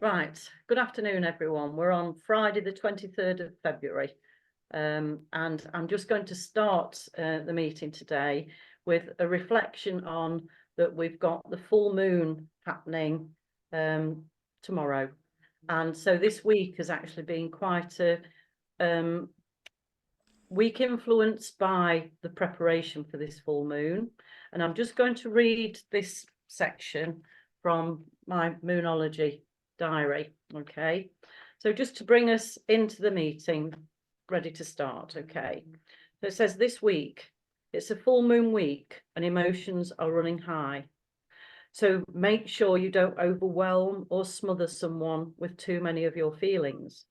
Right, good afternoon everyone. We're on Friday the 23rd of February and I'm just going to start the meeting today with a reflection on that we've got the full moon happening tomorrow, and so this week has actually been quite a week influenced by the preparation for this full moon, and I'm just going to read this section from my moonology diary. Okay, so just to bring us into the meeting, ready to start. Okay, so it says this week it's a full moon week and emotions are running high, so make sure you don't overwhelm or smother someone with too many of your feelings.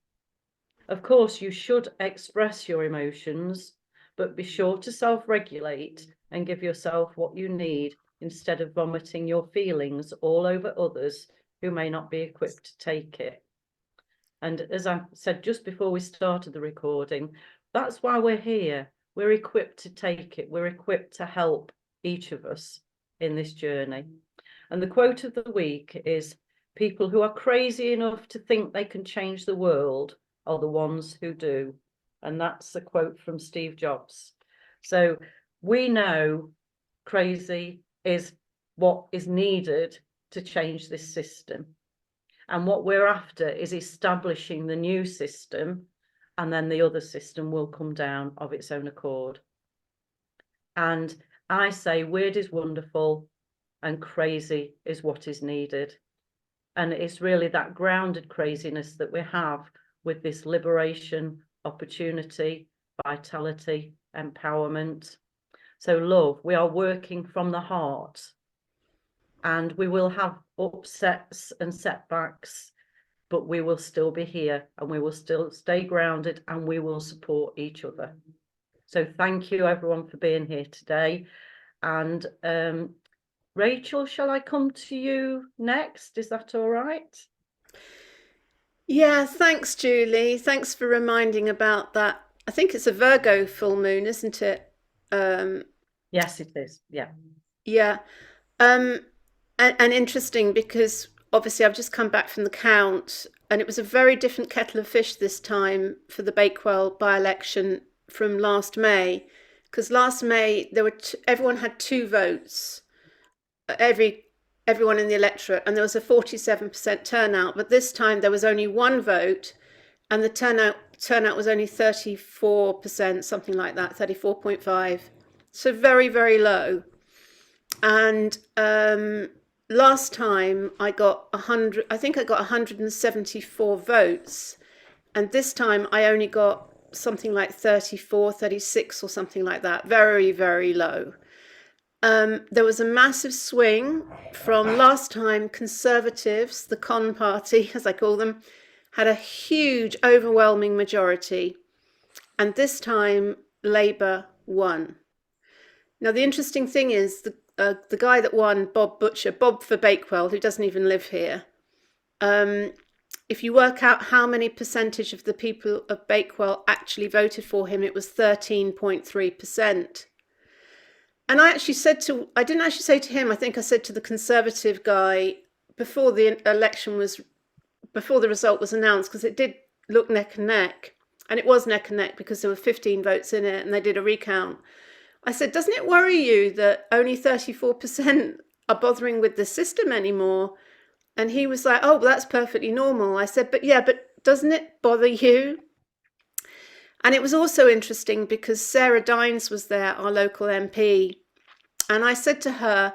Of course you should express your emotions, but be sure to self-regulate and give yourself what you need instead of vomiting your feelings all over others who may not be equipped to take it. And as I said just before we started the recording, that's why we're here. We're equipped to take it. We're equipped to help each of us in this journey. And the quote of the week is, people who are crazy enough to think they can change the world are the ones who do. And that's a quote from Steve Jobs. So we know crazy is what is needed to change this system, and what we're after is establishing the new system, and then the other system will come down of its own accord. And I say weird is wonderful and crazy is what is needed, and it's really that grounded craziness that we have with this liberation, opportunity, vitality, empowerment. So love, we are working from the heart, and we will have upsets and setbacks, but we will still be here and we will still stay grounded and we will support each other. So thank you everyone for being here today. And Rachel, shall I come to you next? Is that all right? Yeah, thanks, Julie. Thanks for reminding about that. I think it's a Virgo full moon, isn't it? Yes, it is. Yeah. Yeah. And interesting because obviously I've just come back from the count, and it was a very different kettle of fish this time for the Bakewell by-election from last May. Because last May there were everyone had 2 votes, everyone in the electorate, and there was a 47% turnout. But this time there was only 1 vote, and the turnout was only 34%, something like that, 34.5. So very, very low. And last time I got 100, I think I got 174 votes, and this time I only got something like 34, 36 or something like that. Very, very low. There was a massive swing from last time. Conservatives, the con party, as I call them, had a huge, overwhelming majority, and this time Labour won. Now, the interesting thing is the guy that won, Bob for Bakewell, who doesn't even live here. If you work out how many percentage of the people of Bakewell actually voted for him, it was 13.3%. And I didn't actually say to him, I think I said to the Conservative guy before the result was announced, because it did look neck and neck, and it was neck and neck because there were 15 votes in it and they did a recount. I said, doesn't it worry you that only 34% are bothering with the system anymore? And he was like, oh, well, that's perfectly normal. I said, but doesn't it bother you? And it was also interesting because Sarah Dines was there, our local MP. And I said to her,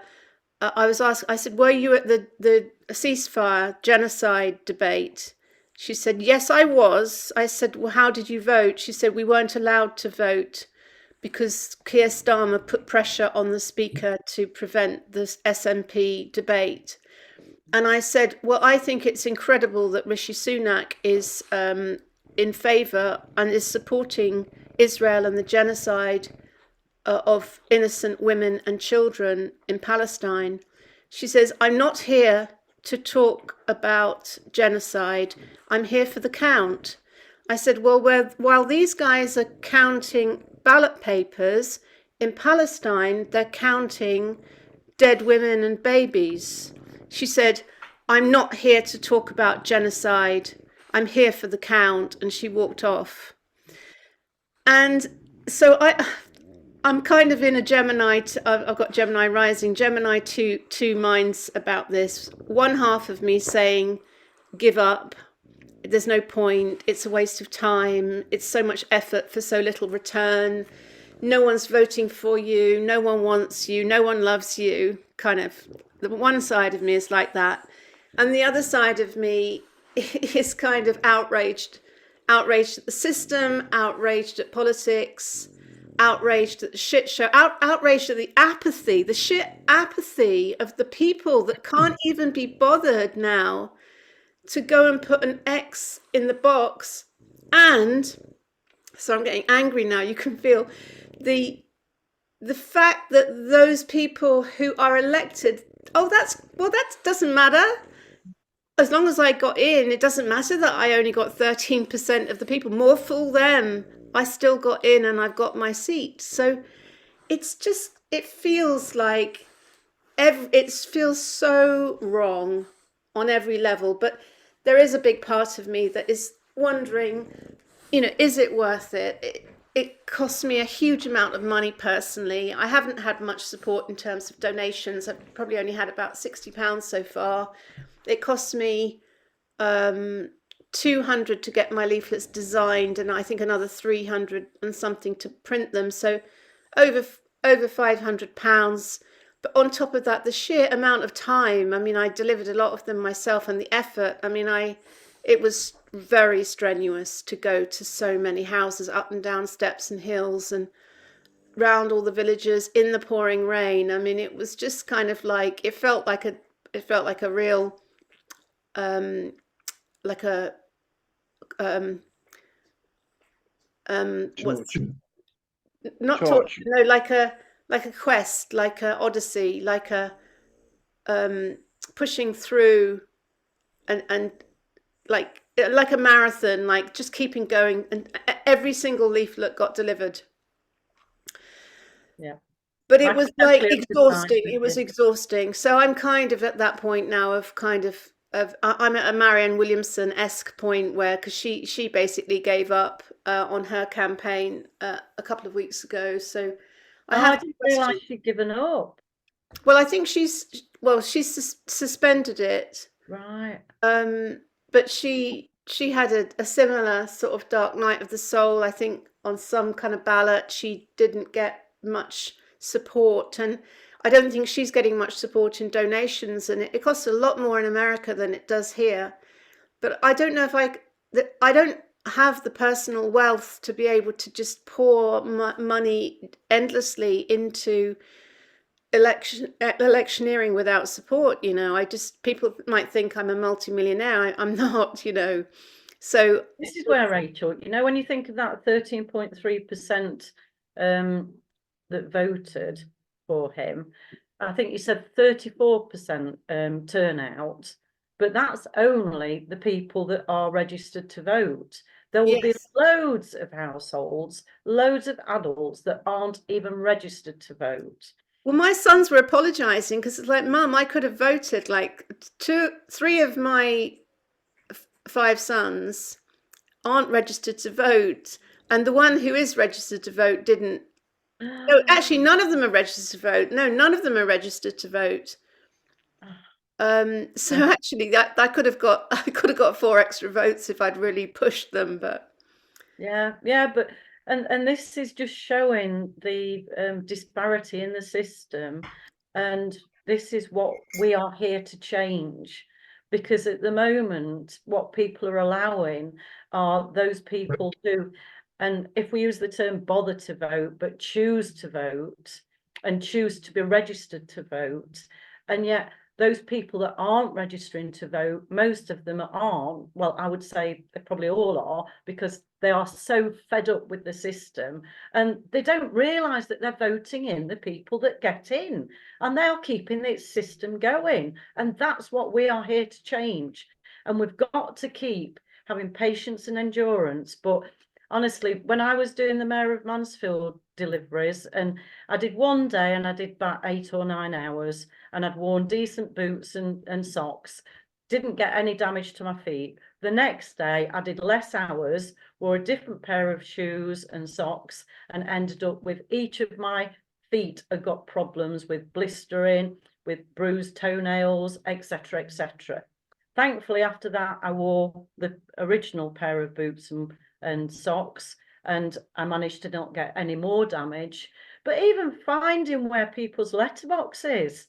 I said, were you at the ceasefire genocide debate? She said, yes, I was. I said, well, how did you vote? She said, we weren't allowed to vote because Keir Starmer put pressure on the speaker to prevent the SNP debate. And I said, well, I think it's incredible that Rishi Sunak is in favour and is supporting Israel and the genocide of innocent women and children in Palestine. She says, I'm not here to talk about genocide. I'm here for the count. I said, well, while these guys are counting ballot papers in Palestine, they're counting dead women and babies. She said, I'm not here to talk about genocide. I'm here for the count. And she walked off. And so I'm kind of in a Gemini, I've got Gemini rising, Gemini two minds about this. One half of me saying, give up. There's no point. It's a waste of time. It's so much effort for so little return. No one's voting for you. No one wants you. No one loves you. Kind of, the one side of me is like that. And the other side of me is kind of outraged at the system, outraged at politics, outraged at the shit show, outraged at the apathy, the sheer apathy of the people that can't even be bothered now to go and put an X in the box. And so I'm getting angry now. You can feel the fact that those people who are elected, that doesn't matter. As long as I got in, it doesn't matter that I only got 13% of the people. More fool them. I still got in and I've got my seat. So it's just, it feels like, it feels so wrong on every level. But there is a big part of me that is wondering, is it worth it? It costs me a huge amount of money personally. I haven't had much support in terms of donations. I've probably only had about £60 so far. It costs me 200 to get my leaflets designed, and I think another 300 and something to print them. So over £500. But on top of that, the sheer amount of time. I mean, I delivered a lot of them myself, and the effort. I mean, it was very strenuous to go to so many houses, up and down steps and hills, and round all the villages in the pouring rain. I mean, it was just kind of like, it felt like a real like a what's not torch, no, like a quest, like a odyssey, like a pushing through and like a marathon, like just keeping going, and every single leaflet got delivered. Yeah. But it was like exhausting. It was exhausting. So I'm kind of at that point now of I'm at a Marianne Williamson-esque point where, because she basically gave up on her campaign a couple of weeks ago. So I didn't realise she'd given up. Well, I think she's suspended it. Right. But she had a similar sort of dark night of the soul. I think on some kind of ballot she didn't get much support, and I don't think she's getting much support in donations, and it costs a lot more in America than it does here. But I don't know if I don't have the personal wealth to be able to just pour money endlessly into electioneering without support. People might think I'm a multimillionaire. I'm not, So this is where, Rachel, when you think of that 13.3% that voted for him, I think you said 34% turnout, but that's only the people that are registered to vote. There will be loads of households, loads of adults that aren't even registered to vote. Well, my sons were apologising because it's like, Mum, I could have voted. Like 3 of my 5 sons aren't registered to vote, and the one who is registered to vote didn't. No, actually, none of them are registered to vote. No, none of them are registered to vote. So actually, I could have got 4 extra votes if I'd really pushed them. But yeah, but and this is just showing the disparity in the system, and this is what we are here to change. Because at the moment, what people are allowing are those people who, and if we use the term bother to vote, but choose to vote and choose to be registered to vote. And yet those people that aren't registering to vote, most of them aren't. Well, I would say they probably all are, because they are so fed up with the system, and they don't realise that they're voting in the people that get in, and they are keeping this system going. And that's what we are here to change. And we've got to keep having patience and endurance. But honestly, when I was doing the Mayor of Mansfield deliveries, and I did one day and I did about 8 or 9 hours, and I'd worn decent boots and socks didn't get any damage to my feet. The next day, I did less hours, wore a different pair of shoes and socks, and ended up with each of my feet had got problems with blistering, with bruised toenails, etc., etc. Thankfully, after that, I wore the original pair of boots and socks, and I managed to not get any more damage. But even finding where people's letterbox is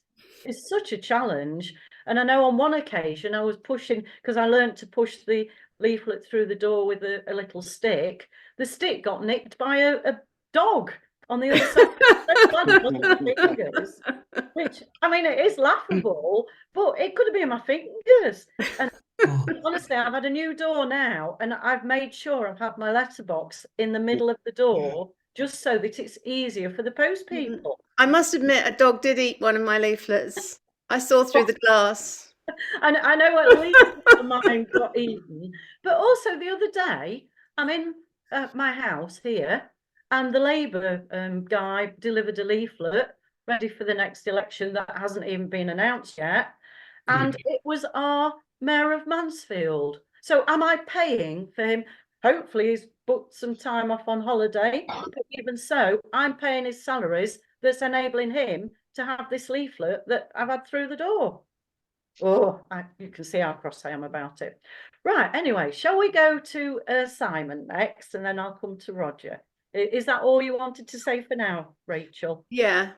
such a challenge. And I know on one occasion I was pushing, because I learned to push the leaflet through the door with a little stick. The stick got nicked by a dog on the other side of my fingers, which, I mean, it is laughable, but it could have been my fingers. And honestly, I've had a new door now, and I've made sure I've had my letterbox in the middle of the door, just so that it's easier for the post people. I must admit, a dog did eat one of my leaflets. I saw through the glass. And I know at least mine got eaten. But also the other day, I'm in my house here, and the Labour guy delivered a leaflet ready for the next election that hasn't even been announced yet. And it was our Mayor of Mansfield. So am I paying for him? Hopefully he's booked some time off on holiday. But even so, I'm paying his salaries that's enabling him to have this leaflet that I've had through the door. Oh, you can see how cross I am about it. Right, anyway, shall we go to Simon next, and then I'll come to Roger. Is that all you wanted to say for now, Rachel? Yeah.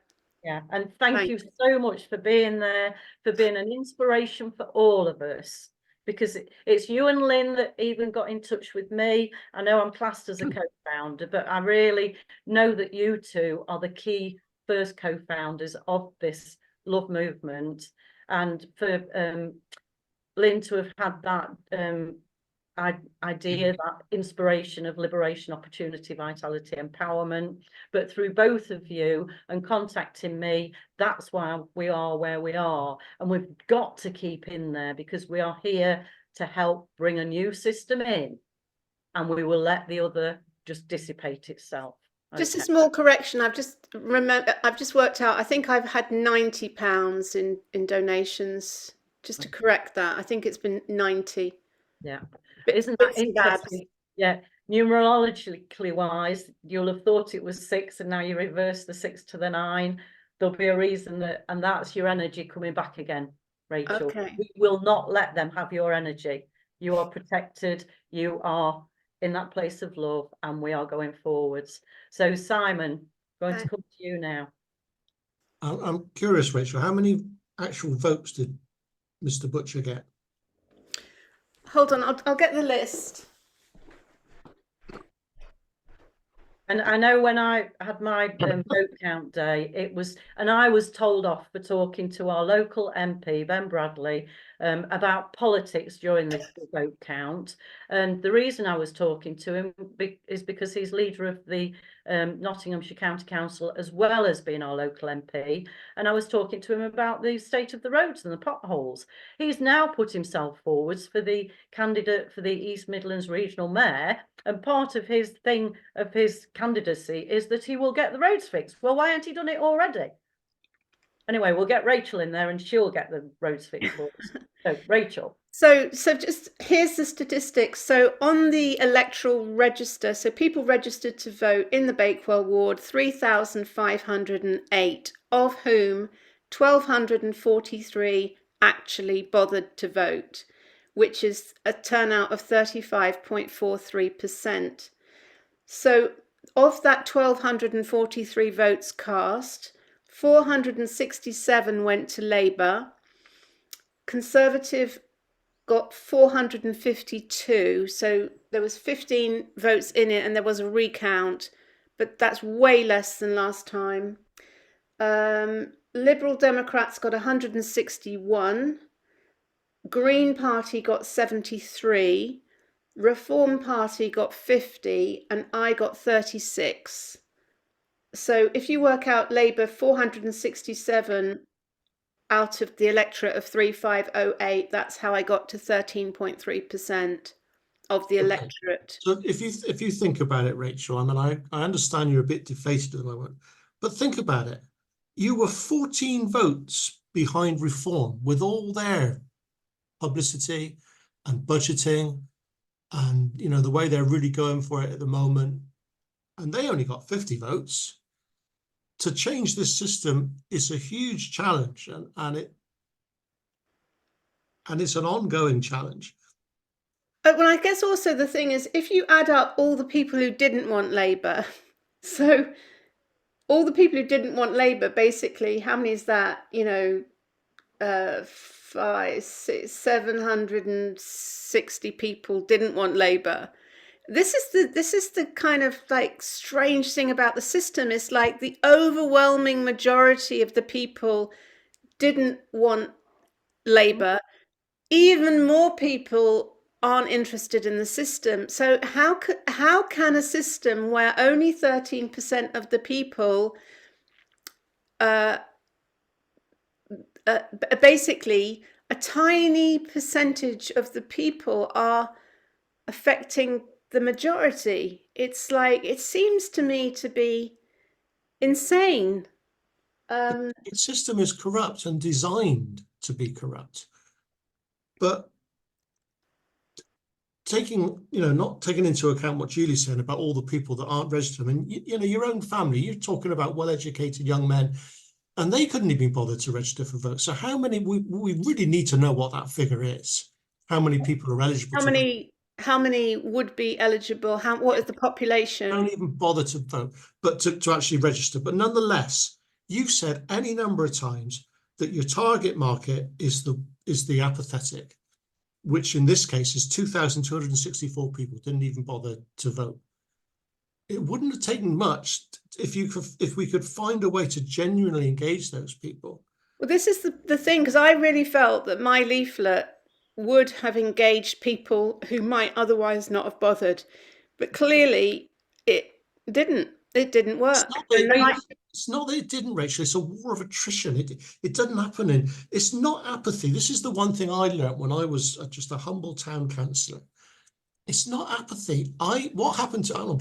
Yeah, and thank you so much for being there, for being an inspiration for all of us, because it's you and Lynn that even got in touch with me. I know I'm classed as a co-founder, but I really know that you two are the key first co-founders of this love movement, and for Lynn to have had that idea, that inspiration of liberation, opportunity, vitality, empowerment, but through both of you and contacting me, that's why we are where we are. And we've got to keep in there, because we are here to help bring a new system in, and we will let the other just dissipate itself. Just a small correction. I've just worked out, I think I've had £90 in donations. Just to correct that, I think it's been 90. Yeah. Isn't that interesting? Yeah, numerologically wise, you'll have thought it was 6, and now you reverse the 6 to the 9. There'll be a reason that, and that's your energy coming back again, Rachel. Okay. We will not let them have your energy. You are protected. You are in that place of love, and we are going forwards. So Simon, going to come to you now. I'm curious, Rachel, how many actual votes did Mr. Butcher get? Hold on, I'll get the list. And I know when I had my vote count day, it was, and I was told off for talking to our local MP, Ben Bradley, about politics during the vote count. And the reason I was talking to him is because he's leader of the Nottinghamshire County Council, as well as being our local MP. And I was talking to him about the state of the roads and the potholes. He's now put himself forwards for the candidate for the East Midlands Regional Mayor. And part of his thing, of his candidacy, is that he will get the roads fixed. Well, why hasn't he done it already? Anyway, we'll get Rachel in there and she'll get the roads fixed for us. So, Rachel. So just here's the statistics. So on the electoral register, so people registered to vote in the Bakewell ward, 3,508, of whom 1,243 actually bothered to vote, which is a turnout of 35.43%. So of that 1,243 votes cast, 467 went to Labour. Conservative got 452, so there was 15 votes in it, and there was a recount, but that's way less than last time. Liberal Democrats got 161. Green Party got 73, Reform Party got 50, and I got 36. So if you work out Labour 467 out of the electorate of 3,508, that's how I got to 13.3% of the electorate. So if you think about it, Rachel, I mean, I understand you're a bit deflated at the moment, but think about it. You were 14 votes behind Reform with all their publicity and budgeting, and the way they're really going for it at the moment, and they only got 50 votes. To change this system is a huge challenge, and it's an ongoing challenge. Well, I guess also the thing is, if you add up all the people who didn't want Labour, so all the people who didn't want Labour, basically, how many is that? 5, 6, 760 people didn't want Labour. This is the kind of like strange thing about the system. It's like the overwhelming majority of the people didn't want Labour. Even more people aren't interested in the system. So how can a system where only 13% of the people basically a tiny percentage of the people are affecting the majority? It's like, it seems to me to be insane. The system is corrupt and designed to be corrupt. But not taking into account what Julie's saying about all the people that aren't registered. I mean, your own family, you're talking about well-educated young men, and they couldn't even be bothered to register for votes. So how many, we really need to know what that figure is. How many people are eligible to vote? How many would be eligible? What is the population? Don't even bother to vote, but to actually register. But nonetheless, you've said any number of times that your target market is the apathetic, which in this case is 2,264 people didn't even bother to vote. It wouldn't have taken much if we could find a way to genuinely engage those people. Well, this is the thing, because I really felt that my leaflet would have engaged people who might otherwise not have bothered, but clearly it didn't. It didn't work. It's not that it didn't, Rachel. It's a war of attrition. It doesn't happen it's not apathy. This is the one thing I learned when I was just a humble town councillor. It's not apathy. What happened to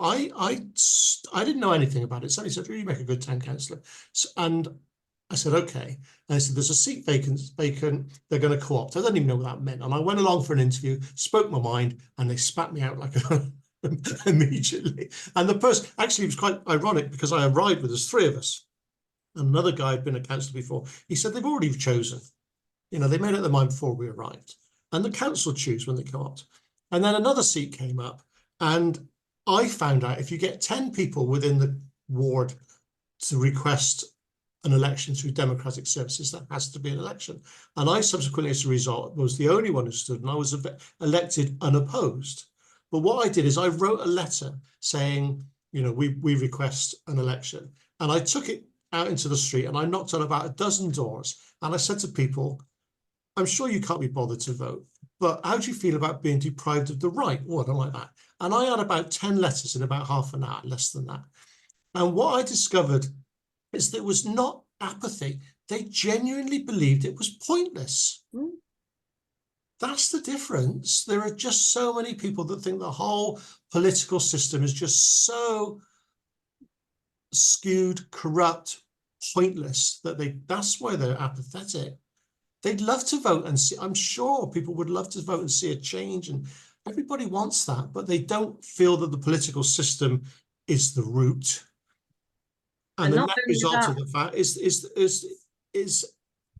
I didn't know anything about it. Somebody said, "Really make a good town councillor," and I said, "Okay." And I said, "There's a seat vacant. They're going to co-opt." I don't even know what that meant. And I went along for an interview, spoke my mind, and they spat me out like immediately. And the person, actually, it was quite ironic because I arrived with us, 3 of us, and another guy had been a councillor before. He said they've already chosen. They made up their mind before we arrived, and the council choose when they co-opt. And then another seat came up, and I found out if you get 10 people within the ward to request an election through democratic services, that has to be an election. And I subsequently, as a result, was the only one who stood, and I was elected unopposed. But what I did is I wrote a letter saying, we request an election. And I took it out into the street and I knocked on about a dozen doors. And I said to people, "I'm sure you can't be bothered to vote, but how do you feel about being deprived of the right?" Oh, I don't like that. And I had about 10 letters in about half an hour, less than that. And what I discovered is that it was not apathy. They genuinely believed it was pointless. That's the difference. There are just so many people that think the whole political system is just so skewed, corrupt, pointless, that's why they're apathetic. They'd love to vote and see, I'm sure people would love to vote and see a change, and everybody wants that, but they don't feel that the political system is the root. And the net result of the fact is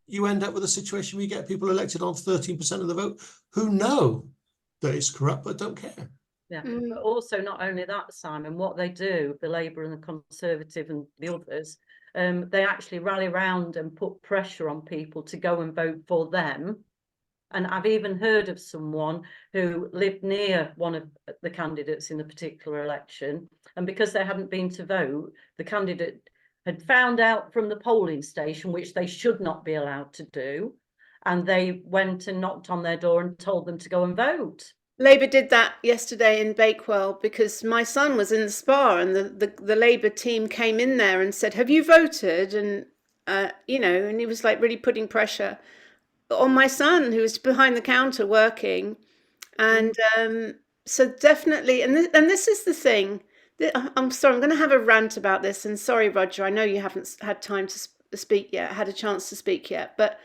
you end up with a situation where you get people elected on 13% of the vote who know that it's corrupt but don't care. Yeah, but also not only that, Simon, what they do, the Labour and the Conservative and the others, they actually rally around and put pressure on people to go and vote for them. And I've even heard of someone who lived near one of the candidates in the particular election, and because they hadn't been to vote, the candidate had found out from the polling station, which they should not be allowed to do, and they went and knocked on their door and told them to go and vote. Labour did that yesterday in Bakewell because my son was in the spa, and the Labour team came in there and said, "Have you voted?" And and he was like really putting pressure on my son, who was behind the counter working. And so definitely, and this is the thing. I'm sorry, I'm going to have a rant about this, and sorry, Roger, I know you haven't had time to speak yet, had a chance to speak yet, but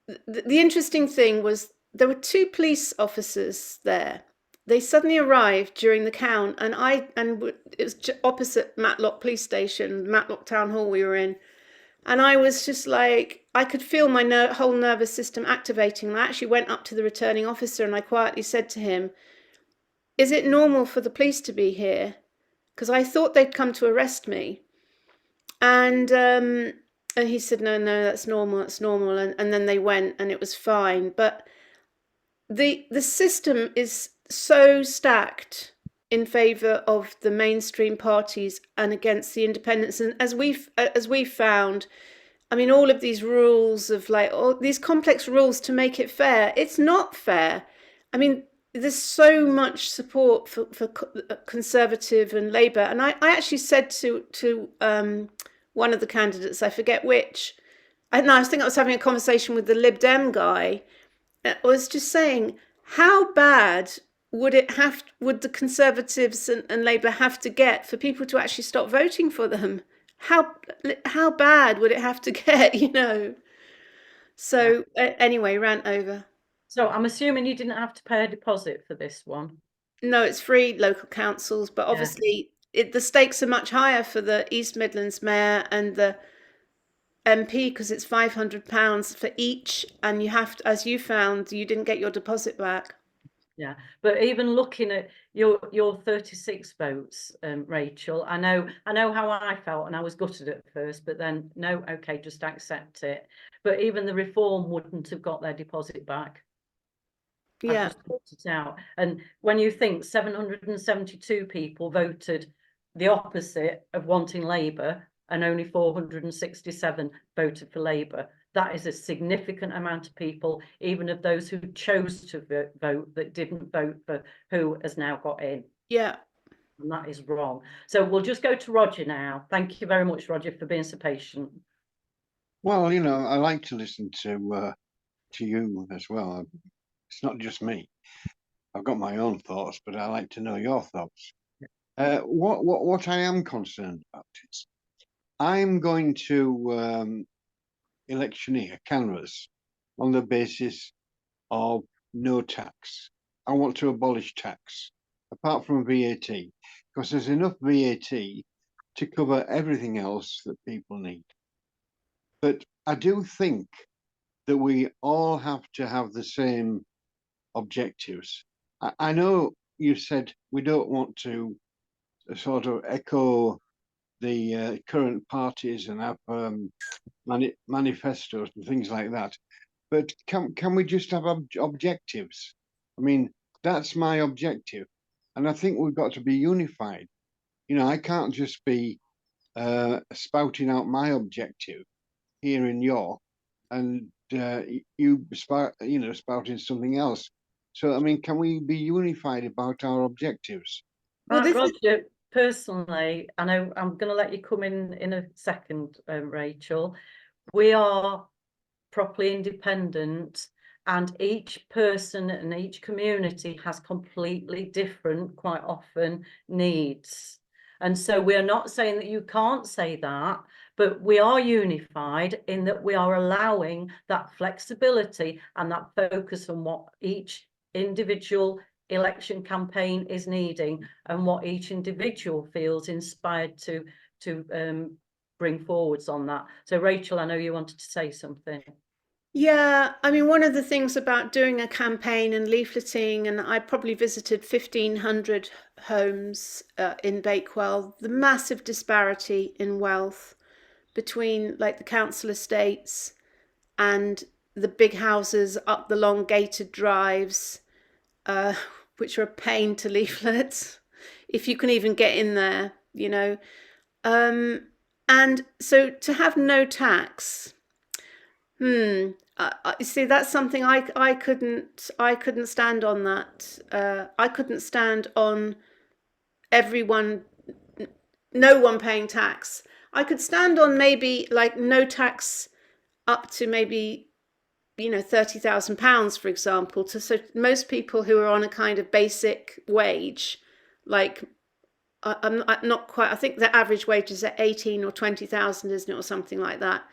the interesting thing was there were two police officers there. They suddenly arrived during the count, and it was opposite Matlock Police Station, Matlock Town Hall we were in, and I was just like, I could feel my whole nervous system activating. And I actually went up to the returning officer and I quietly said to him, "Is it normal for the police to be here? Because I thought they'd come to arrest me." And he said, no, that's normal. And then they went and it was fine. But the system is so stacked in favour of the mainstream parties and against the independents. And as we've found, I mean, all of these rules of like all these complex rules to make it fair, it's not fair. I mean, there's so much support for Conservative and Labour. And I actually said to one of the candidates, I forget which, I think I was having a conversation with the Lib Dem guy. I was just saying, how bad would the Conservatives and Labour have to get for people to actually stop voting for them? How bad would it have to get, you know? So anyway, rant over. So I'm assuming you didn't have to pay a deposit for this one. No, it's free, local councils, but obviously the stakes are much higher for the East Midlands mayor and the MP because it's £500 for each, and you have to, as you found, you didn't get your deposit back. Yeah, but even looking at your 36 votes, Rachel, I know how I felt, and I was gutted at first, but then no, okay, just accept it. But even the Reform wouldn't have got their deposit back. Yeah, I've just worked it out. And when you think 772 people voted the opposite of wanting Labour, and only 467 voted for Labour, that is a significant amount of people, even of those who chose to vote that didn't vote for who has now got in. Yeah. And that is wrong. So we'll just go to Roger now. Thank you very much, Roger, for being so patient. Well, you know, I like to listen to you as well. It's not just me. I've got my own thoughts, but I like to know your thoughts. What I am concerned about is I'm going to electioneer, canvass on the basis of no tax. I want to abolish tax, apart from VAT, because there's enough VAT to cover everything else that people need. But I do think that we all have to have the same objectives. I know you said we don't want to sort of echo the current parties and have manifestos and things like that, but can we just have objectives? I mean, that's my objective, and I think we've got to be unified. You know, I can't just be spouting out my objective here in York and you spouting something else. So I mean, can we be unified about our objectives? Well, Roger, personally, I know I'm going to let you come in a second, Rachel. We are properly independent, and each person and each community has completely different, quite often, needs. And so we're not saying that you can't say that, but we are unified in that we are allowing that flexibility and that focus on what each individual election campaign is needing and what each individual feels inspired to bring forwards on that. So Rachel, I know you wanted to say something. Yeah, I mean, one of the things about doing a campaign and leafleting, and I probably visited 1,500 homes in Bakewell, the massive disparity in wealth between like the council estates and the big houses up the long gated drives, which are a pain to leaflet, if you can even get in there, you know. And so to have no tax, you see, that's something I couldn't stand on that. I couldn't stand on no one paying tax. I could stand on maybe like no tax up to maybe, you know, £30,000, for example. So most people who are on a kind of basic wage, like I'm not quite, I think the average wage is at 18 or 20,000, isn't it, or something like that.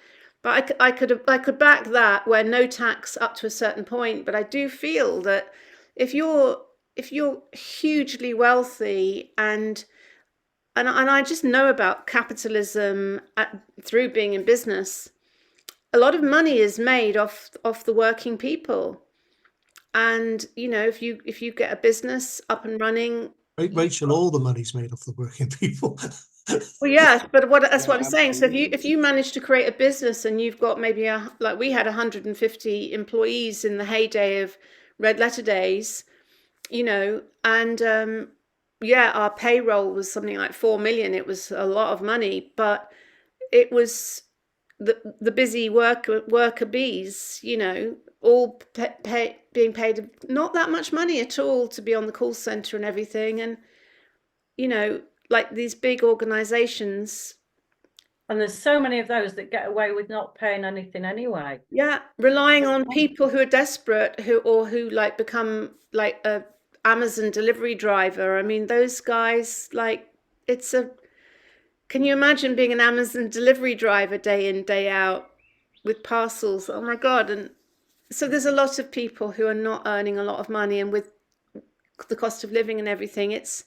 But I could back that where no tax up to a certain point. But I do feel that if you're hugely wealthy and I just know about capitalism through being in business, a lot of money is made off the working people. And if you get a business up and running, Rachel, all the money's made off the working people. well, yes, but that's what Yeah, I'm saying. So absolutely. if you manage to create a business and you've got maybe like we had 150 employees in the heyday of red letter days, and yeah, our payroll was something like 4 million. It was a lot of money, but it was the busy worker bees, all being paid not that much money at all to be on the call center and everything, and like these big organizations. And there's so many of those that get away with not paying anything anyway. Yeah, relying on people who are desperate, who like become like a Amazon delivery driver. I mean, those guys, like, can you imagine being an Amazon delivery driver day in, day out with parcels? Oh my God. And so there's a lot of people who are not earning a lot of money, and with the cost of living and everything, as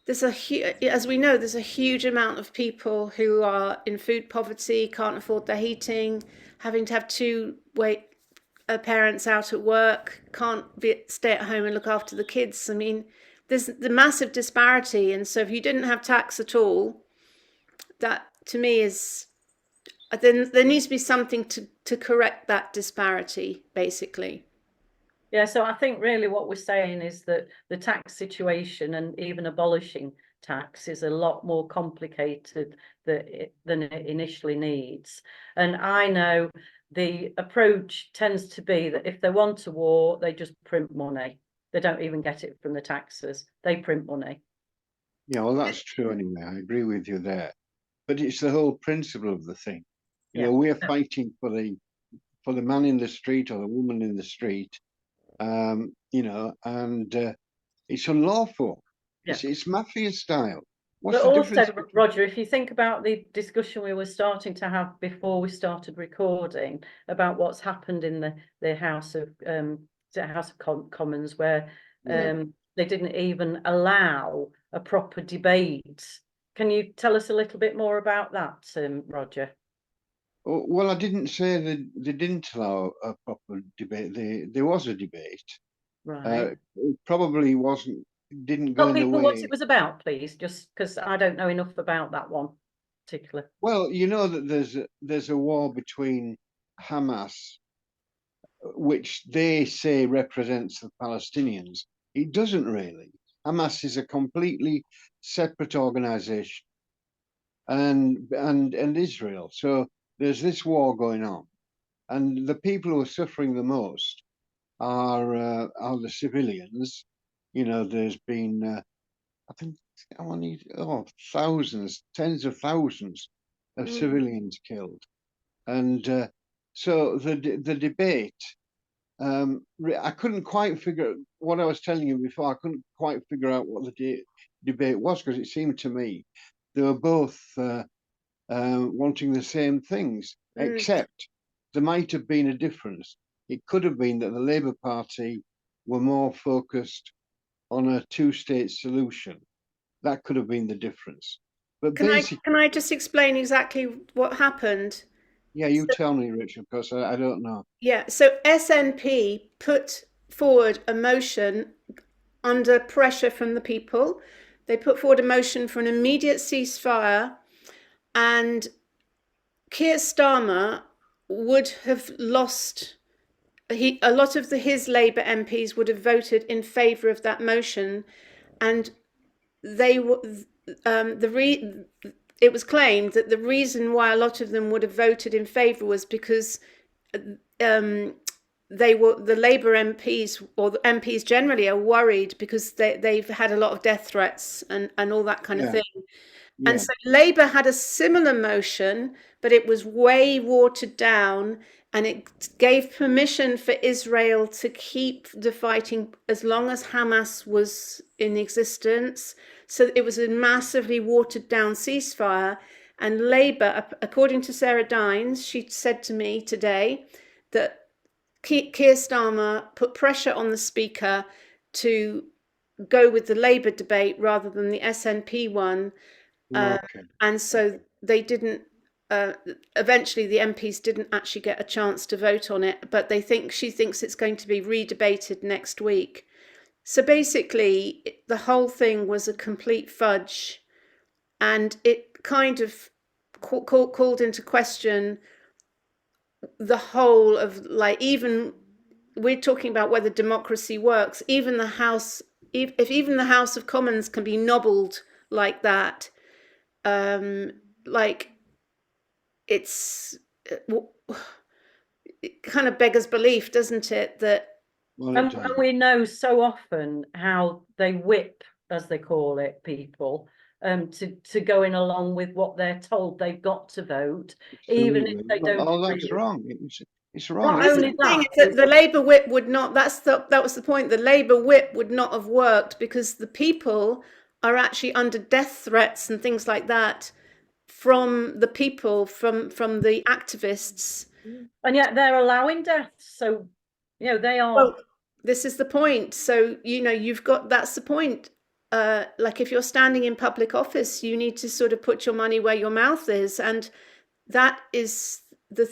we know, there's a huge amount of people who are in food poverty, can't afford their heating, having to have two parents out at work, can't stay at home and look after the kids. I mean, there's the massive disparity. And so if you didn't have tax at all, that to me is, then there needs to be something to correct that disparity, basically. Yeah, so I think really what we're saying is that the tax situation and even abolishing tax is a lot more complicated than it initially needs. And I know the approach tends to be that if they want a war, they just print money. They don't even get it from the taxes. They print money. Yeah, well, that's true anyway. I agree with you there. But it's the whole principle of the thing. We're fighting for the man in the street or the woman in the street, and it's unlawful. Yeah. It's mafia style. What's But the also, difference? Roger, if you think about the discussion we were starting to have before we started recording about what's happened in the House of Commons, where they didn't even allow a proper debate. Can you tell us a little bit more about that, Roger? Well, I didn't say that they didn't allow a proper debate. There was a debate. Right. It probably didn't go Tell in the people way. what it was about, please, just because I don't know enough about that one particular. Well, you know that there's a war between Hamas, which they say represents the Palestinians. It doesn't really. Hamas is a completely separate organization, and Israel. So there's this war going on, and the people who are suffering the most are the civilians. There's been I think thousands, tens of thousands of civilians killed, and so the debate. I couldn't quite figure what I was telling you before. I couldn't quite figure out what the debate was, because it seemed to me they were both wanting the same things, except there might have been a difference. It could have been that the Labour Party were more focused on a two-state solution. That could have been the difference. But Can I just explain exactly what happened? Yeah, you tell me, Richard, because I don't know. Yeah, so SNP put forward a motion under pressure from the people. They put forward a motion for an immediate ceasefire, and Keir Starmer would have lost. A lot of his Labour MPs would have voted in favour of that motion, and they were it was claimed that the reason why a lot of them would have voted in favour was because the Labour MPs, or the MPs generally, are worried because they've had a lot of death threats and all that kind of thing. Yeah. And so Labour had a similar motion, but it was way watered down, and it gave permission for Israel to keep the fighting as long as Hamas was in existence. So it was a massively watered down ceasefire. And Labour, according to Sarah Dines, she said to me today that Keir Starmer put pressure on the Speaker to go with the Labour debate rather than the SNP one. Okay. And so they didn't, eventually the MPs didn't actually get a chance to vote on it, but she thinks it's going to be redebated next week. So basically, the whole thing was a complete fudge, and it kind of called into question the whole of, like, even we're talking about whether democracy works. Even the House, if even the House of Commons can be nobbled like that, like it kind of beggars belief, doesn't it? That Well, And we know so often how they whip, as they call it, people to going along with what they're told they've got to vote, even if they don't agree that's with it. wrong. It's wrong. Not this only is the thing, that, is that the Labour whip would not. That was the point. The Labour whip would not have worked because the people are actually under death threats and things like that from the people, from the activists. and yet they're allowing deaths. So, they are. Well, this is the point. So, you've got, that's the point. Like, if you're standing in public office, you need to sort of put your money where your mouth is. And that is the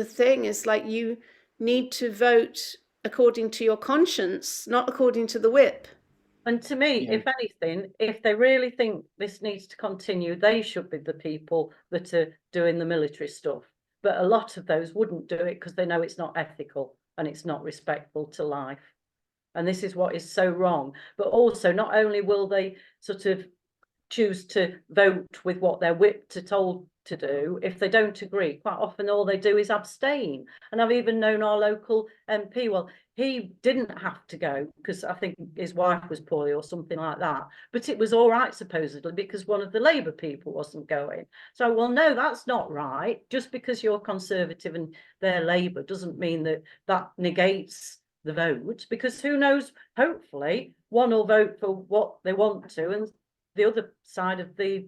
thing, is like, you need to vote according to your conscience, not according to the whip. And to me, if anything, if they really think this needs to continue, they should be the people that are doing the military stuff. But a lot of those wouldn't do it because they know it's not ethical and it's not respectful to life. And this is what is so wrong. But also, not only will they sort of choose to vote with what they're whipped to told to do, if they don't agree, quite often all they do is abstain. And I've even known our local MP, well, he didn't have to go because I think his wife was poorly or something like that, but it was all right supposedly because one of the Labour people wasn't going. So, well, no, that's not right. Just because you're Conservative and they're Labour doesn't mean that negates the vote, because who knows, hopefully one will vote for what they want to and the other side of the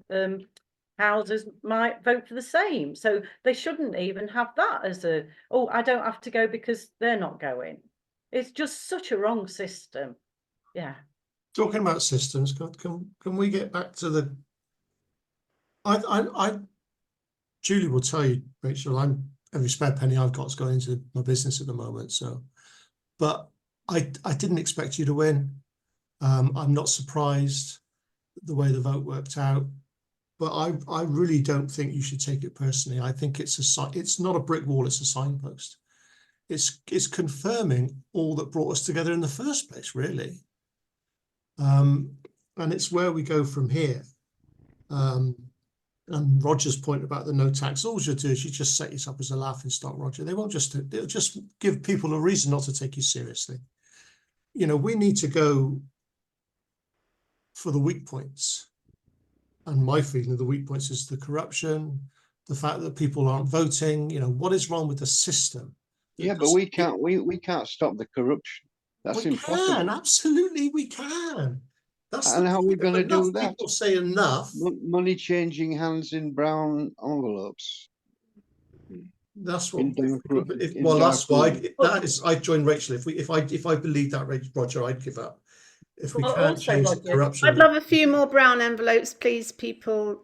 houses might vote for the same. So they shouldn't even have that as I don't have to go because they're not going. It's just such a wrong system. Yeah. Talking about systems, can we get back to the? I Julie will tell you, Rachel, every spare penny I've got is going into my business at the moment. So, but I didn't expect you to win. I'm not surprised the way the vote worked out, but I really don't think you should take it personally. I think it's not a brick wall, it's a signpost. It's confirming all that brought us together in the first place, really. And it's where we go from here. And Roger's point about the no tax, all you do is you just set yourself as a laughing stock, Roger. They'll just give people a reason not to take you seriously. We need to go for the weak points. And my feeling of the weak points is the corruption, the fact that people aren't voting. What is wrong with the system? Yeah, but we can't stop the corruption. That's impossible. We can, absolutely we can. And how are we going to do that? People say enough. Money changing hands in brown envelopes. That's what. That's why. I'd join Rachel if I believe that, Roger. I'd give up. If we can't change the corruption. I'd love a few more brown envelopes, please, people.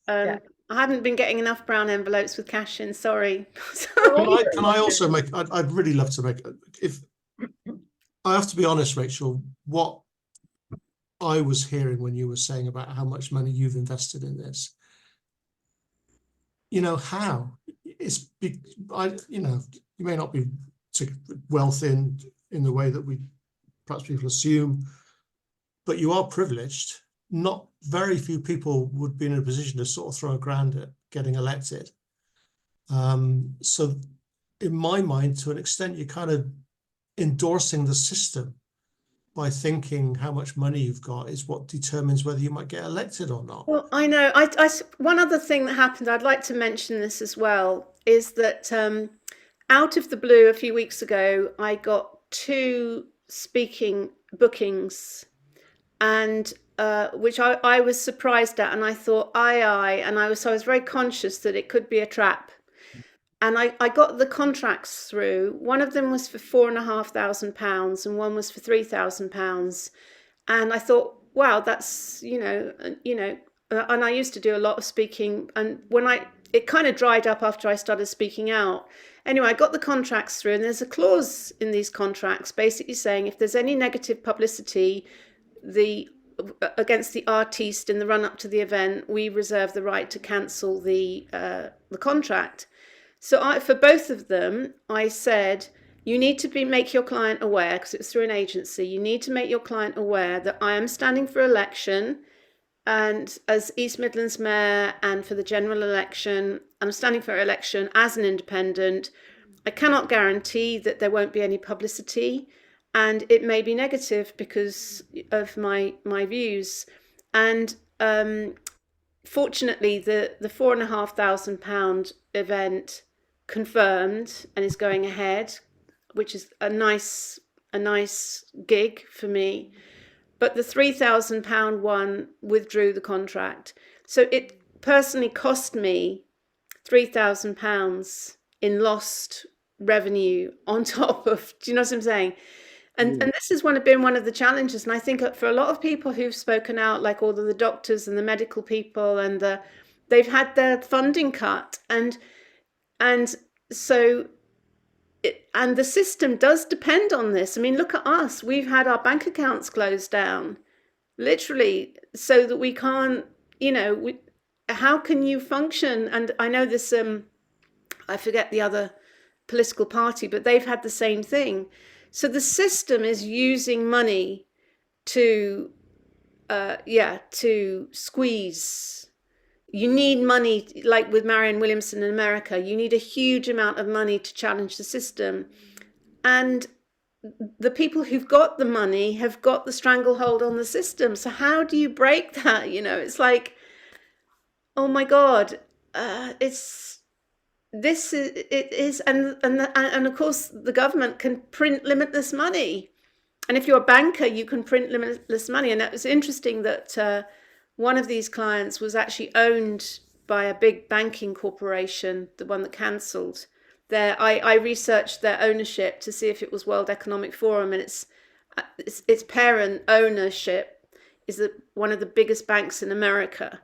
I haven't been getting enough brown envelopes with cash in. Sorry. Can I also make? I'd really love to make. If I have to be honest, Rachel, what I was hearing when you were saying about how much money you've invested in this, how you may not be wealth in the way that perhaps people assume, but you are privileged. Not very few people would be in a position to sort of throw a grand at getting elected. So in my mind, to an extent, you're kind of endorsing the system by thinking how much money you've got is what determines whether you might get elected or not. Well, I know. One other thing that happened, I'd like to mention this as well, is that out of the blue a few weeks ago, I got 2 speaking bookings, and which I was surprised at, and I thought, and I was very conscious that it could be a trap. And I got the contracts through. One of them was for £4,500 and one was for £3,000. And I thought, wow, that's, and I used to do a lot of speaking. And it kind of dried up after I started speaking out. Anyway, I got the contracts through, and there's a clause in these contracts basically saying if there's any negative publicity against the artiste in the run up to the event, we reserve the right to cancel the contract. So for both of them, I said, you need to make your client aware, because it's through an agency, you need to make your client aware that I am standing for election, and as East Midlands Mayor, and for the general election, I'm standing for election as an independent. I cannot guarantee that there won't be any publicity, and it may be negative because of my views. And fortunately, the £4,500 event confirmed and is going ahead, which is a nice gig for me. But the £3,000 one withdrew the contract, so it personally cost me £3,000 in lost revenue on top of. Do you know what I'm saying? And this has been one of the challenges, and I think for a lot of people who've spoken out, like all of the doctors and the medical people, and they've had their funding cut, and so the system does depend on this. I mean, look at us. We've had our bank accounts closed down, literally, so that we can't, how can you function? And I know this, I forget the other political party, but they've had the same thing. So the system is using money to squeeze. You need money, like with Marianne Williamson in America, you need a huge amount of money to challenge the system. And the people who've got the money have got the stranglehold on the system. So how do you break that? It's like, oh my God, and of course the government can print limitless money. And if you're a banker, you can print limitless money. And it was interesting that one of these clients was actually owned by a big banking corporation, the one that cancelled. I researched their ownership to see if it was World Economic Forum, and its parent ownership is one of the biggest banks in America.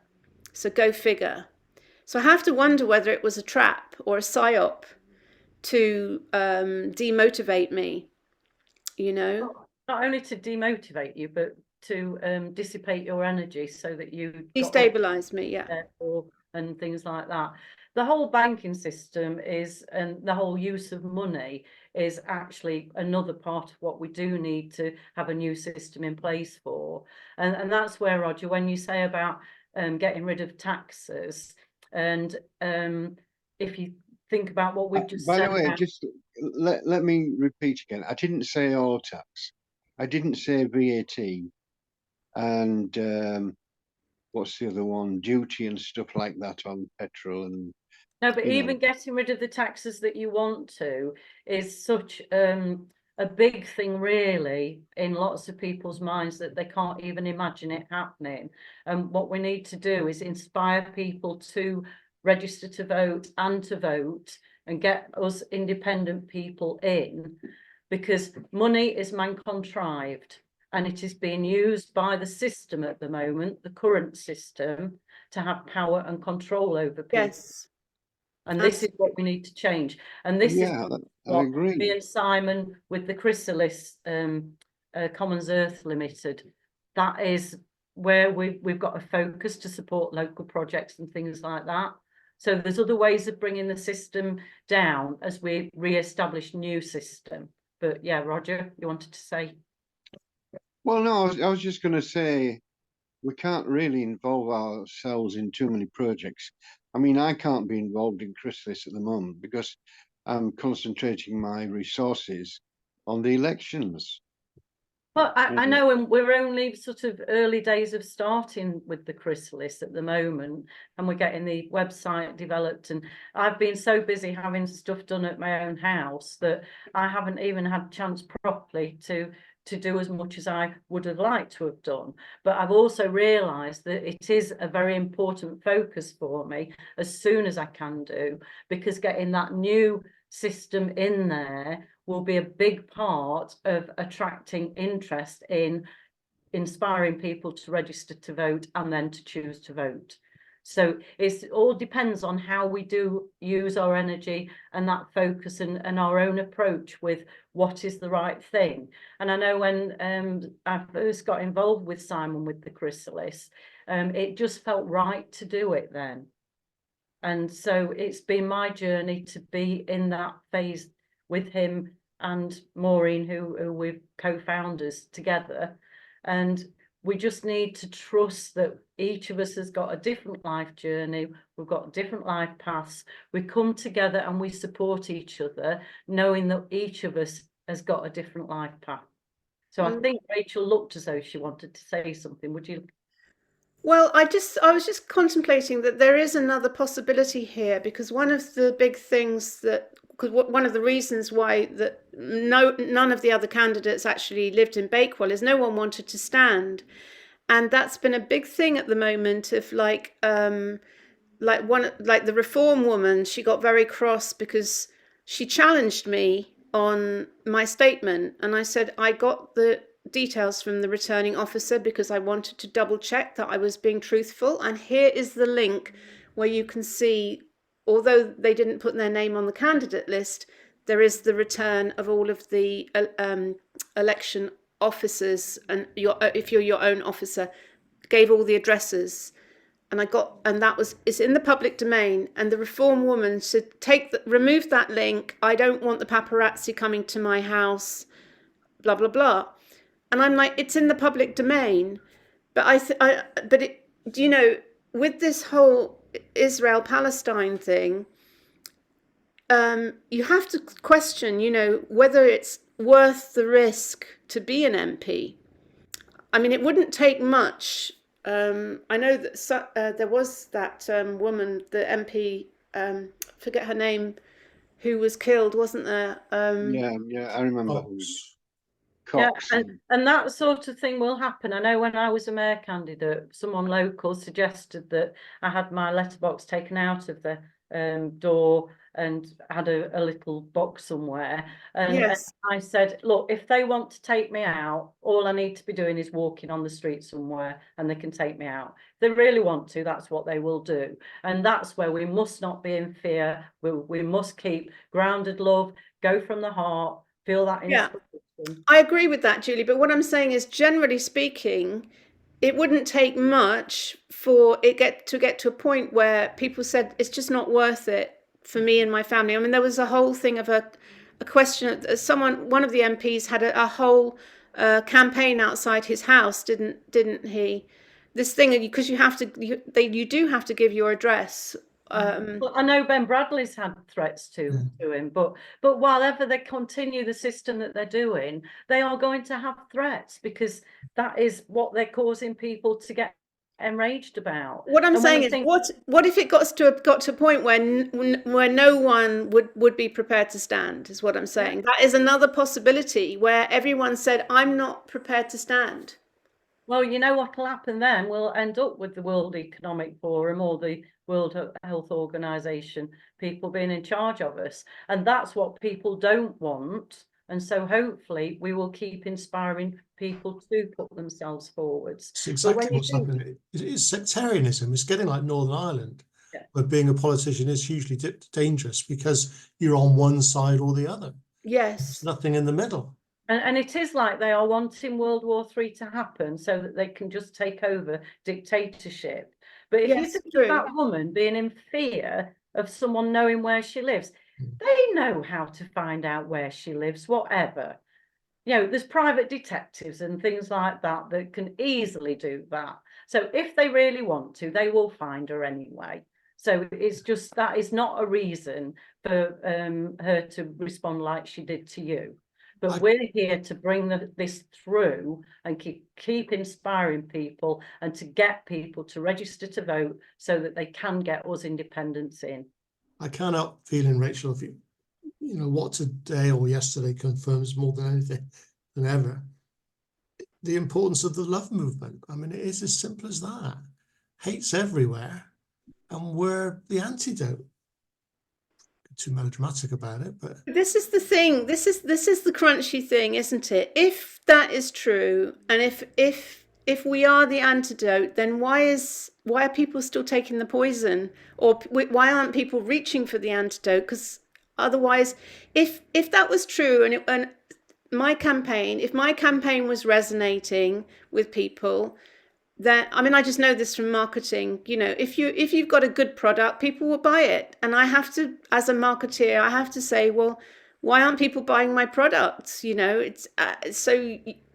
So go figure. So I have to wonder whether it was a trap or a psyop to demotivate me, Not only to demotivate you, but to dissipate your energy so that you destabilize me, and things like that. The whole banking system and the whole use of money is actually another part of what we do need to have a new system in place for. And that's where, Roger, when you say about getting rid of taxes, and if you think about what we've just said. By the way, just let me repeat again. I didn't say all tax. I didn't say VAT. And what's the other one? Duty and stuff like that on petrol and. No, but even getting rid of the taxes that you want to is such a big thing, really, in lots of people's minds that they can't even imagine it happening. And what we need to do is inspire people to register to vote and get us independent people in, because money is man-contrived. And it is being used by the system at the moment, the current system, to have power and control over people. Yes. And this is what we need to change. And this is what me and Simon with the Chrysalis Commons Earth Limited, that is where we've got a focus to support local projects and things like that. So there's other ways of bringing the system down as we re-establish new system. But yeah, Roger, you wanted to say? Well, no, I was just going to say, we can't really involve ourselves in too many projects. I mean, I can't be involved in Chrysalis at the moment because I'm concentrating my resources on the elections. Well, I know, and we're only sort of early days of starting with the Chrysalis at the moment, and we're getting the website developed, and I've been so busy having stuff done at my own house that I haven't even had a chance properly to to do as much as I would have liked to have done. But I've also realised that it is a very important focus for me as soon as I can do, because getting that new system in there will be a big part of attracting interest in inspiring people to register to vote and then to choose to vote. So it all depends on how we do use our energy and that focus and our own approach with what is the right thing. And I know when I first got involved with Simon with the chrysalis, it just felt right to do it then. And so it's been my journey to be in that phase with him and Maureen, who we're co-founders together. And we just need to trust that each of us has got a different life journey. We've got different life paths. We come together and we support each other, knowing that each of us has got a different life path. So I think Rachel looked as though she wanted to say something. Would you? Well, I was just contemplating that there is another possibility here, because one of the big things that, because one of the reasons why that none of the other candidates actually lived in Bakewell is no one wanted to stand, and that's been a big thing at the moment. Of like the Reform woman, she got very cross because she challenged me on my statement, and I said I got the details from the returning officer because I wanted to double check that I was being truthful. And here is the link where you can see, although they didn't put their name on the candidate list, there is the return of all of the election officers, and if you're your own officer, gave all the addresses. And it's in the public domain. And the Reform woman said, remove that link. I don't want the paparazzi coming to my house, blah, blah, blah. And I'm like, it's in the public domain. But with this whole Israel-Palestine thing, you have to question, whether it's worth the risk to be an MP. I mean, it wouldn't take much. I know that there was that woman, the MP, forget her name, who was killed, wasn't there? Yeah, I remember. Cox. Yeah, and that sort of thing will happen. I know when I was a mayor candidate, someone local suggested that I had my letterbox taken out of the door and had a little box somewhere. And I said, look, if they want to take me out, all I need to be doing is walking on the street somewhere and they can take me out. If they really want to, that's what they will do. And that's where we must not be in fear. We must keep grounded love, go from the heart, feel that inspiration. I agree with that, Julie. But what I'm saying is, generally speaking, it wouldn't take much for to get to a point where people said it's just not worth it for me and my family. I mean, there was a whole thing of a question. One of the MPs had a whole campaign outside his house, didn't he? This thing, because you do have to give your address. Well, I know Ben Bradley's had threats to him, but whatever they continue the system that they're doing, they are going to have threats, because that is what they're causing people to get enraged about. What I'm saying is, what if it got to a point where no one would be prepared to stand, is what I'm saying. That is another possibility, where everyone said, I'm not prepared to stand. Well, you know what will happen then? We'll end up with the World Economic Forum or the World Health Organization, people being in charge of us. And that's what people don't want. And so hopefully we will keep inspiring people to put themselves forwards. It's exactly what's happening. It is sectarianism. It's getting like Northern Ireland, where being a politician is hugely dangerous because you're on one side or the other. Yes. There's nothing in the middle. And it is like they are wanting World War III to happen so that they can just take over dictatorship. But if you think of that woman being in fear of someone knowing where she lives, they know how to find out where she lives, whatever. There's private detectives and things like that that can easily do that. So if they really want to, they will find her anyway. So it's just, that is not a reason for her to respond like she did to you. But we're here to bring this through and keep inspiring people and to get people to register to vote so that they can get us independents in. I cannot feeling, Rachel, if what today or yesterday confirms more than anything than ever, the importance of the love movement. I mean, it is as simple as that. Hate's everywhere, and we're the antidote. Too melodramatic about it, but This is the thing. This is the crunchy thing, isn't it? If that is true, and if we are the antidote, then why are people still taking the poison, or why aren't people reaching for the antidote? Because otherwise, if that was true, and if my campaign was resonating with people, that, I mean, I just know this from marketing, you know, if you've got a good product, people will buy it. And I have to, as a marketeer, I have to say, well, why aren't people buying my products? You know, it's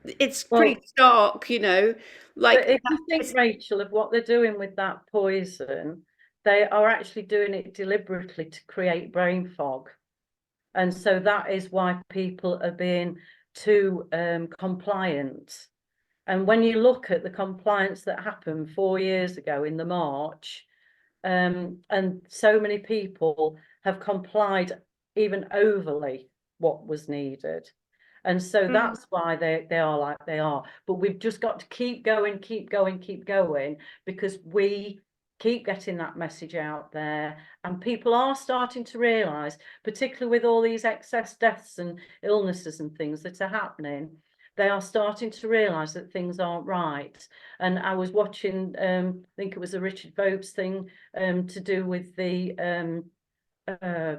it's pretty stark, you know, like. But if you think, Rachel, of what they're doing with that poison, they are actually doing it deliberately to create brain fog. And so that is why people are being too compliant. And when you look at the compliance that happened 4 years ago in the March, and so many people have complied even overly what was needed. And so that's why they are like they are. But we've just got to keep going, because we keep getting that message out there, and people are starting to realise, particularly with all these excess deaths and illnesses and things that are happening, they are starting to realise that things aren't right. And I was watching, I think it was a Richard Vobes thing to do with the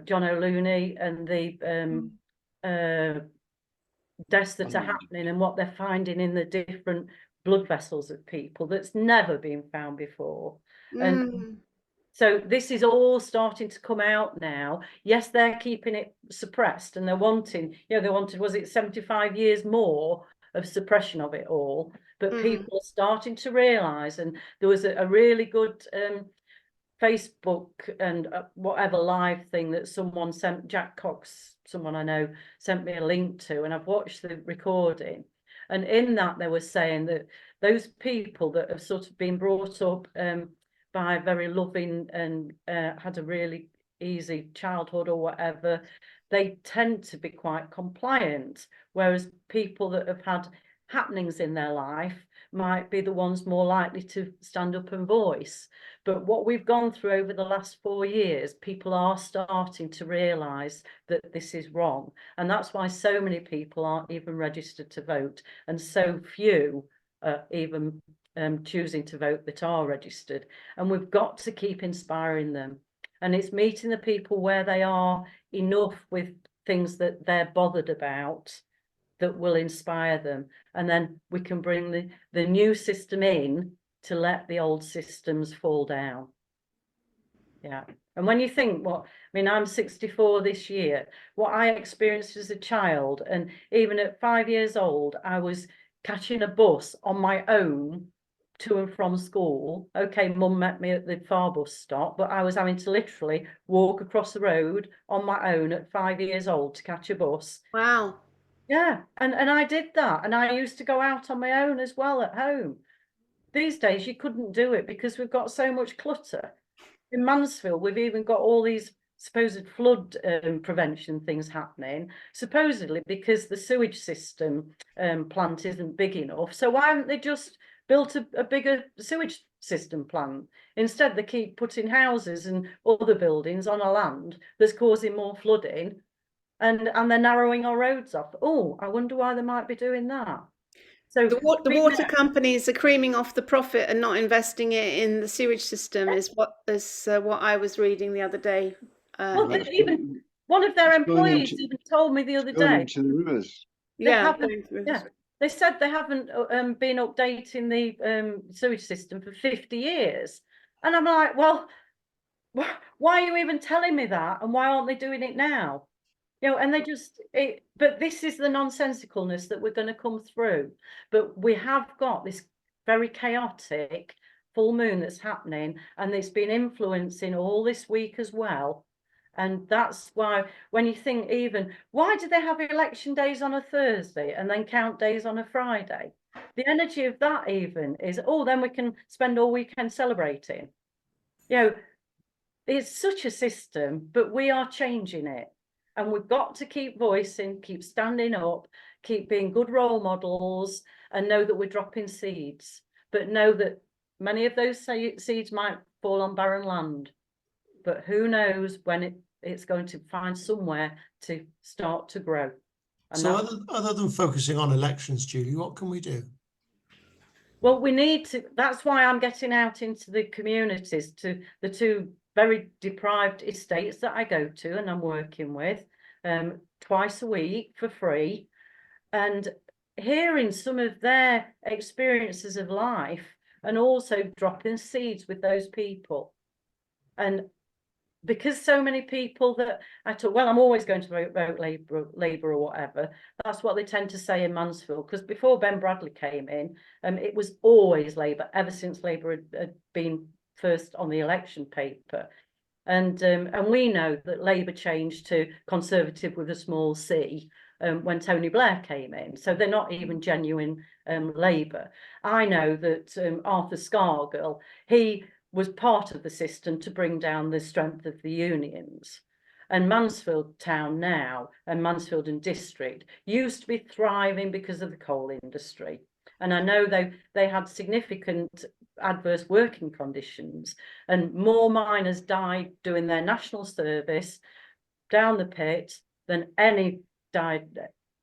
John O'Looney and the deaths that are happening and what they're finding in the different blood vessels of people that's never been found before. And so this is all starting to come out now. Yes, they're keeping it suppressed, and they're wanting, you know, they wanted, was it 75 years more of suppression of it all? But people are starting to realise, and there was a really good Facebook and whatever live thing that someone sent, Jack Cox, someone I know, sent me a link to, and I've watched the recording. And in that they were saying that those people that have sort of been brought up by very loving and had a really easy childhood or whatever, they tend to be quite compliant, whereas people that have had happenings in their life might be the ones more likely to stand up and voice. But what we've gone through over the last 4 years, people are starting to realise that this is wrong. And that's why so many people aren't even registered to vote, and so few even choosing to vote that are registered. And we've got to keep inspiring them. And it's meeting the people where they are enough with things that they're bothered about that will inspire them. And then we can bring the new system in to let the old systems fall down. Yeah. And when you think I mean, I'm 64 this year, what I experienced as a child, and even at 5 years old, I was catching a bus on my own to and from school. Okay, mum met me at the far bus stop, but I was having to literally walk across the road on my own at 5 years old to catch a bus. Wow. Yeah, and I did that, and I used to go out on my own as well at home. These days you couldn't do it because we've got so much clutter. In Mansfield, we've even got all these supposed flood prevention things happening, supposedly because the sewage system plant isn't big enough. So why haven't they just built a bigger sewage system plant? Instead, they keep putting houses and other buildings on a land that's causing more flooding, and they're narrowing our roads off. Oh, I wonder why they might be doing that. So the water companies are creaming off the profit and not investing it in the sewage system is what I was reading the other day. Well, even one of their employees even told me the other day. Into the rivers. Yeah, they said they haven't been updating the sewage system for 50 years. And I'm like, well, why are you even telling me that? And why aren't they doing it now? You know, and they just, but this is the nonsensicalness that we're going to come through. But we have got this very chaotic full moon that's happening, and it's been influencing all this week as well. And that's why when you think, even why do they have election days on a Thursday and then count days on a Friday? The energy of that even is, oh, then we can spend all weekend celebrating. You know, it's such a system, but we are changing it. And we've got to keep voicing, keep standing up, keep being good role models, and know that we're dropping seeds, but know that many of those seeds might fall on barren land, but who knows when it's going to find somewhere to start to grow. And So other than focusing on elections, Julie, what can we do? well, we need to, that's why I'm getting out into the communities, to the two very deprived estates that I go to and I'm working with twice a week for free, and hearing some of their experiences of life, and also dropping seeds with those people. And because so many people that I thought, well, I'm always going to vote Labour or whatever. That's what they tend to say in Mansfield, because before Ben Bradley came in, it was always Labour, ever since Labour had been first on the election paper. And we know that Labour changed to Conservative with a small c when Tony Blair came in. So they're not even genuine Labour. I know that Arthur Scargill, he was part of the system to bring down the strength of the unions. And Mansfield town now, and Mansfield and district, used to be thriving because of the coal industry. And I know they had significant adverse working conditions, and more miners died doing their national service down the pit than any died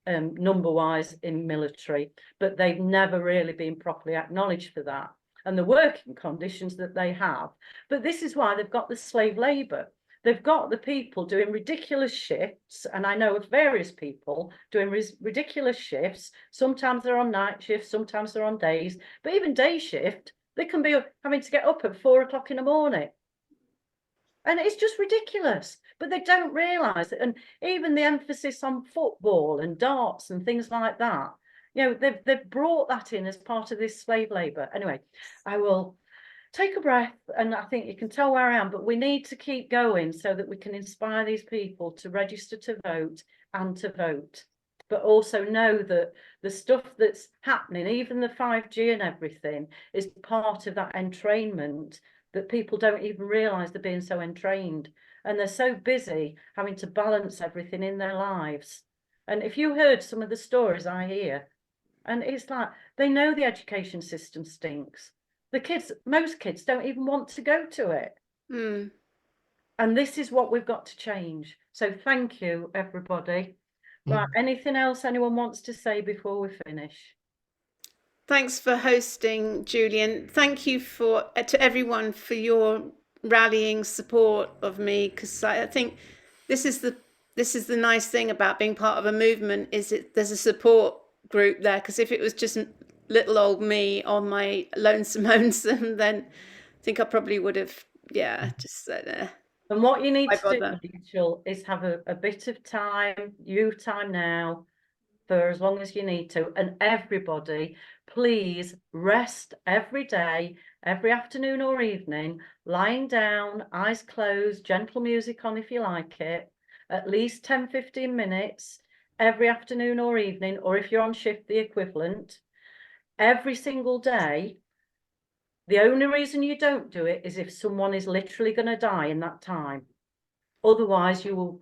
number-wise in military, but they've never really been properly acknowledged for that, and the working conditions that they have. But this is why they've got the slave labour. They've got the people doing ridiculous shifts, and I know of various people doing ridiculous shifts. Sometimes they're on night shifts, sometimes they're on days, but even day shift, they can be having to get up at 4 o'clock in the morning. And it's just ridiculous, but they don't realise it. And even the emphasis on football and darts and things like that, you know, they've brought that in as part of this slave labour. Anyway, I will take a breath, and I think you can tell where I am, but we need to keep going so that we can inspire these people to register to vote and to vote, but also know that the stuff that's happening, even the 5G and everything, is part of that entrainment, that people don't even realise they're being so entrained, and they're so busy having to balance everything in their lives. And if you heard some of the stories I hear, and it's like, they know the education system stinks. The kids, most kids don't even want to go to it. And this is what we've got to change. So thank you, everybody. Right, anything else anyone wants to say before we finish? Thanks for hosting, Julian. Thank you to everyone for your rallying support of me, because I think this is the nice thing about being part of a movement, is there's a support group there. Because if it was just little old me on my lonesome, then I think I probably would have, just said. And what you need to do, Rachel, is have a bit of time, time now, for as long as you need to. And everybody, please rest every day, every afternoon or evening, lying down, eyes closed, gentle music on if you like it, at least 10-15 minutes every afternoon or evening, or if you're on shift, the equivalent, every single day. The only reason you don't do it is if someone is literally going to die in that time. Otherwise, you will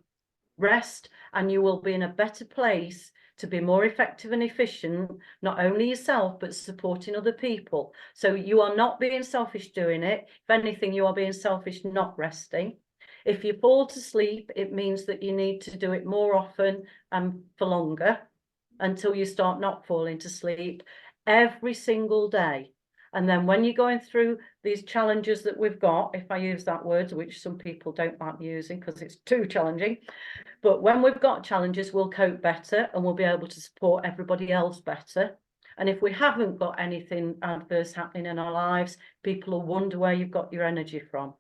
rest and you will be in a better place to be more effective and efficient, not only yourself, but supporting other people. So you are not being selfish doing it. If anything, you are being selfish not resting. If you fall to sleep, it means that you need to do it more often and for longer, until you start not falling to sleep every single day. And then when you're going through these challenges that we've got, if I use that word, which some people don't like using because it's too challenging, but when we've got challenges, we'll cope better and we'll be able to support everybody else better. And if we haven't got anything adverse happening in our lives, people will wonder where you've got your energy from,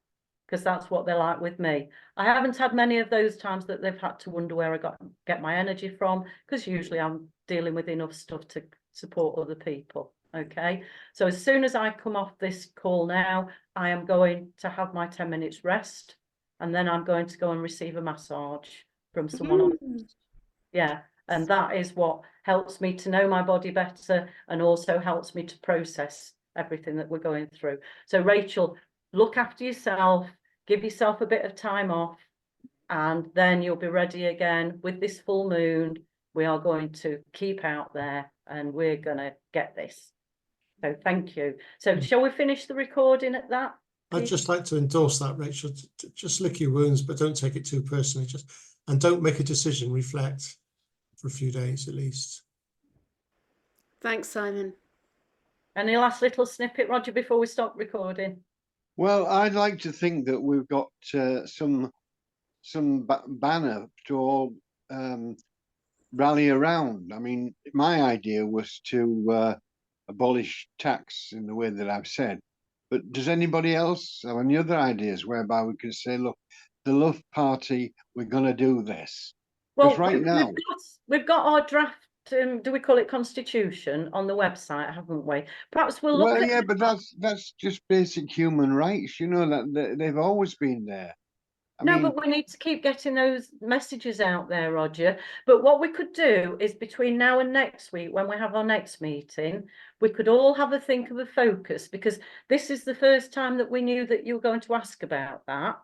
because that's what they're like with me. I haven't had many of those times that they've had to wonder where I get my energy from, because usually I'm dealing with enough stuff to support other people. Okay, so as soon as I come off this call now, I am going to have my 10 minutes rest, and then I'm going to go and receive a massage from someone else. Yeah, and that is what helps me to know my body better, and also helps me to process everything that we're going through. So Rachel, look after yourself, give yourself a bit of time off, and then you'll be ready again with this full moon. We are going to keep out there and we're going to get this. So thank you. So shall we finish the recording at that? I'd just like to endorse that, Rachel. Just lick your wounds, but don't take it too personally. And don't make a decision. Reflect for a few days at least. Thanks, Simon. Any last little snippet, Roger, before we stop recording? Well, I'd like to think that we've got some banner to all rally around. I mean, my idea was to abolish tax in the way that I've said. But does anybody else have any other ideas whereby we can say, look, the Love Party, we're going to do this? Well, right now we've got our draft. Do we call it constitution on the website, haven't we? Perhaps we'll look at. Yeah, but that's just basic human rights. You know that they've always been there. I mean, but we need to keep getting those messages out there, Roger. But what we could do is between now and next week, when we have our next meeting, we could all have a think of a focus, because this is the first time that we knew that you were going to ask about that.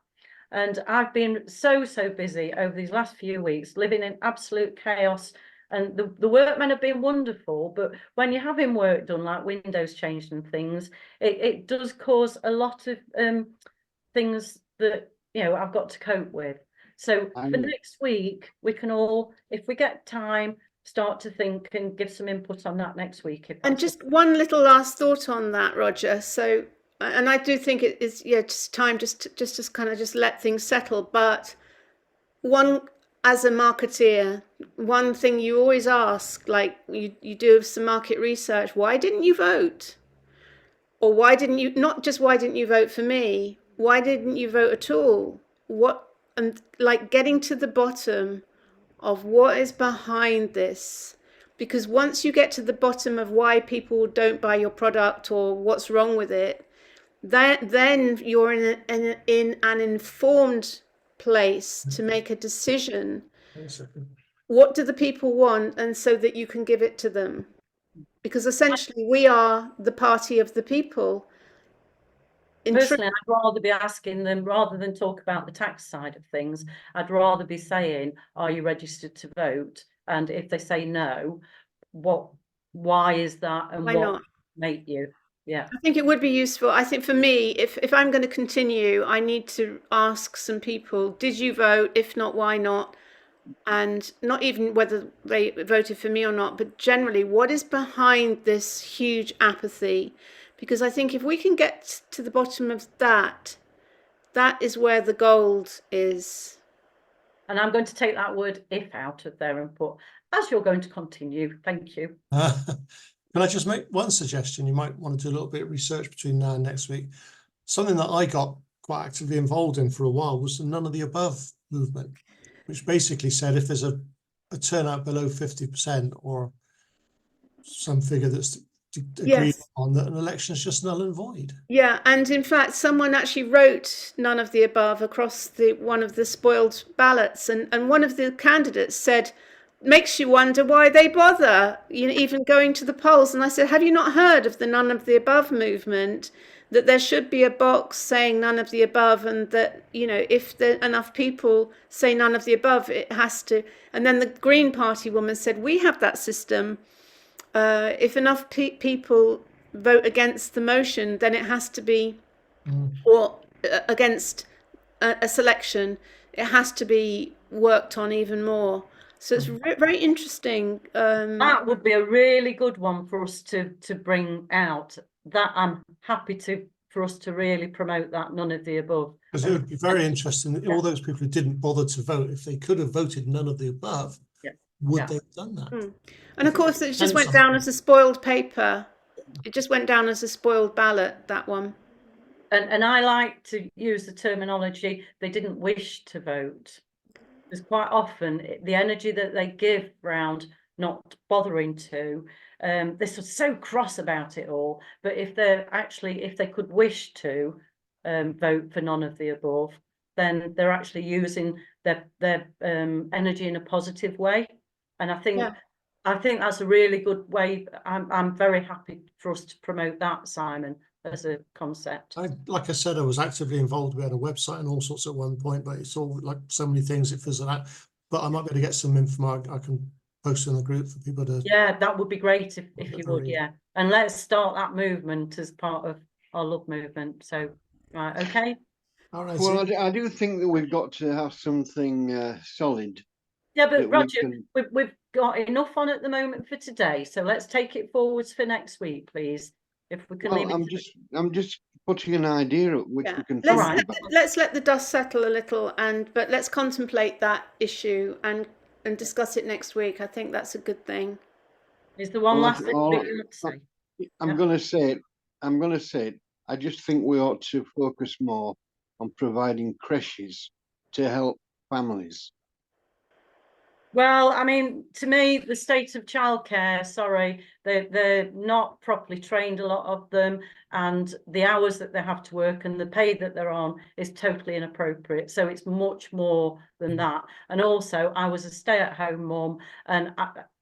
And I've been so busy over these last few weeks, living in absolute chaos. And the workmen have been wonderful, but when you're having work done, like windows changed and things, it does cause a lot of things that, you know, I've got to cope with. So for next week, we can all, if we get time, start to think and give some input on that next week. And just one little last thought on that, Roger. So, and I do think it is, just time just to kind of just let things settle. But as a marketeer, one thing you always ask, like you do some market research, why didn't you vote? Or why didn't you, not just why didn't you vote for me? Why didn't you vote at all? And like getting to the bottom of what is behind this. Because once you get to the bottom of why people don't buy your product or what's wrong with it, then you're in an informed place to make a decision. What do the people want? And so that you can give it to them. Because essentially we are the party of the people. Personally, I'd rather be asking them, rather than talk about the tax side of things, I'd rather be saying, are you registered to vote? And if they say no, why is that? And why not make you? Yeah, I think it would be useful. I think for me, if I'm going to continue, I need to ask some people, did you vote? If not, why not? And not even whether they voted for me or not, but generally, what is behind this huge apathy? Because I think if we can get to the bottom of that, that is where the gold is. And I'm going to take that word "if" out of there and put, as you're going to continue. Thank you. Can I just make one suggestion? You might want to do a little bit of research between now and next week. Something that I got quite actively involved in for a while was the none of the above movement, which basically said if there's a turnout below 50% or some figure that's agreed on, that an election is just null and void. Yeah, and in fact, someone actually wrote none of the above across one of the spoiled ballots, and one of the candidates said, makes you wonder why they bother, even going to the polls. And I said, have you not heard of the none of the above movement? That there should be a box saying none of the above, and that, if enough people say none of the above, it has to. And then the Green Party woman said, we have that system. If enough people vote against the motion, then it has to be, or against a selection, it has to be worked on even more. So it's very interesting. That would be a really good one for us to bring out. That I'm happy for us to really promote that none of the above. Because it would be very interesting. All those people who didn't bother to vote, if they could have voted none of the above, would they have done that? And of course, it just went down as a spoiled paper. It just went down as a spoiled ballot, that one. And I like to use the terminology, they didn't wish to vote. Because quite often the energy that they give round not bothering to, they're so cross about it all. But if they could wish to vote for none of the above, then they're actually using their energy in a positive way. And I think that's a really good way. I'm very happy for us to promote that, Simon. as a concept. Like I said, I was actively involved. We had a website and all sorts at one point, but it's all like so many things it fizzled out. But I might be able to get some info I can post in the group for people to. Yeah, that would be great if you would, read. yeah. And let's start that movement as part of our love movement. So, right, okay. All right. Well, I do think that we've got to have something solid. Yeah, but that we Roger, can- we've got enough on at the moment for today. So let's take it forwards for next week, please. If we can leave Well, it. I'm just putting an idea up which Yeah. we can Let's think Alright. about. let's let the dust settle a little, but let's contemplate that issue and discuss it next week. I think that's a good thing. Is there one Well, last thing that you want to say? I'm Yeah. going to say it. I'm going to say it. I just think we ought to focus more on providing creches to help families. Well, I mean, to me, the state of childcare, sorry, they're not properly trained, a lot of them, and the hours that they have to work and the pay that they're on is totally inappropriate. So it's much more than that. And also, I was a stay-at-home mum, and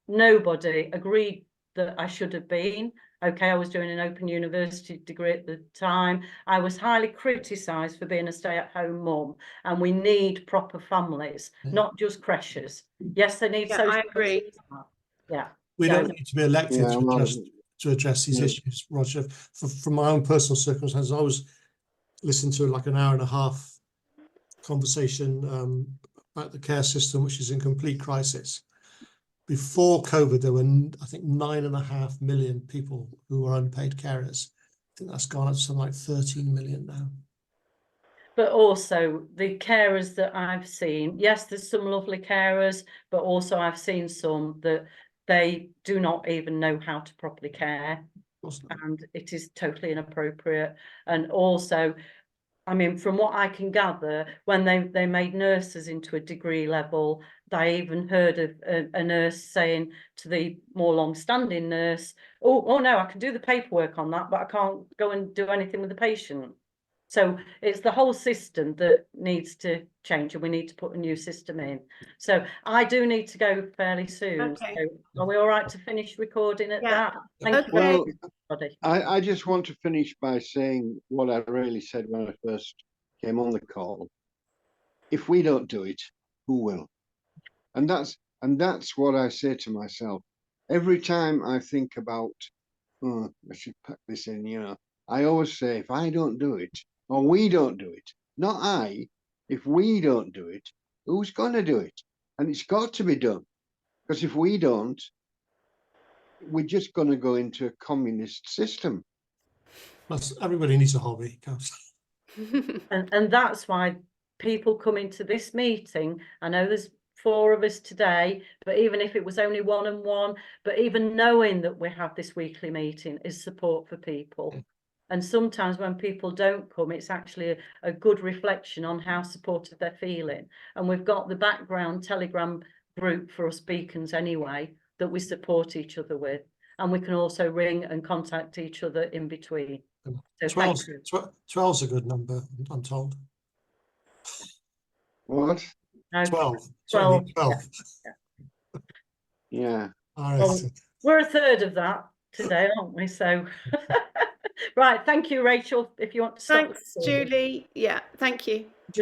nobody agreed that I should have been. Okay, I was doing an open university degree at the time. I was highly criticised for being a stay-at-home mum, and we need proper families, not just creches. Yes, they need Yeah, social. I agree. Yeah. We So- don't need to be elected Yeah, well, to address these yeah. issues, Roger. From my own personal circumstances, I was listening to like an hour and a half conversation about the care system, which is in complete crisis. Before COVID, there were, I think, 9.5 million people who were unpaid carers. I think that's gone up to something like 13 million now. But also the carers that I've seen, yes, there's some lovely carers, but also I've seen some that they do not even know how to properly care, and it is totally inappropriate. And also, I mean, from what I can gather, when they made nurses into a degree level, I even heard of a nurse saying to the more long-standing nurse, oh no, I can do the paperwork on that, but I can't go and do anything with the patient. So it's the whole system that needs to change, and we need to put a new system in. So I do need to go fairly soon. Okay. So are we all right to finish recording at Yeah. that? Thank you, Well, everybody. I just want to finish by saying what I really said when I first came on the call. If we don't do it, who will? And that's what I say to myself. Every time I think about, oh, I should pack this in, I always say, if I don't do it, or we don't do it, not I, if we don't do it, who's going to do it? And it's got to be done. Because if we don't, we're just going to go into a communist system. Plus, everybody needs a hobby. And that's why people come into this meeting. I know there's 4 of us today, but even if it was only 1-on-1, but even knowing that we have this weekly meeting is support for people. And sometimes when people don't come, it's actually a good reflection on how supported they're feeling. And we've got the background Telegram group for us beacons anyway, that we support each other with. And we can also ring and contact each other in between. So 12's a good number, I'm told. What? 12. 12. 12. Yeah. All right. Well, we're a third of that today, aren't we? So, right. Thank you, Rachel. If you want to stop. Thanks, Julie. Yeah, thank you.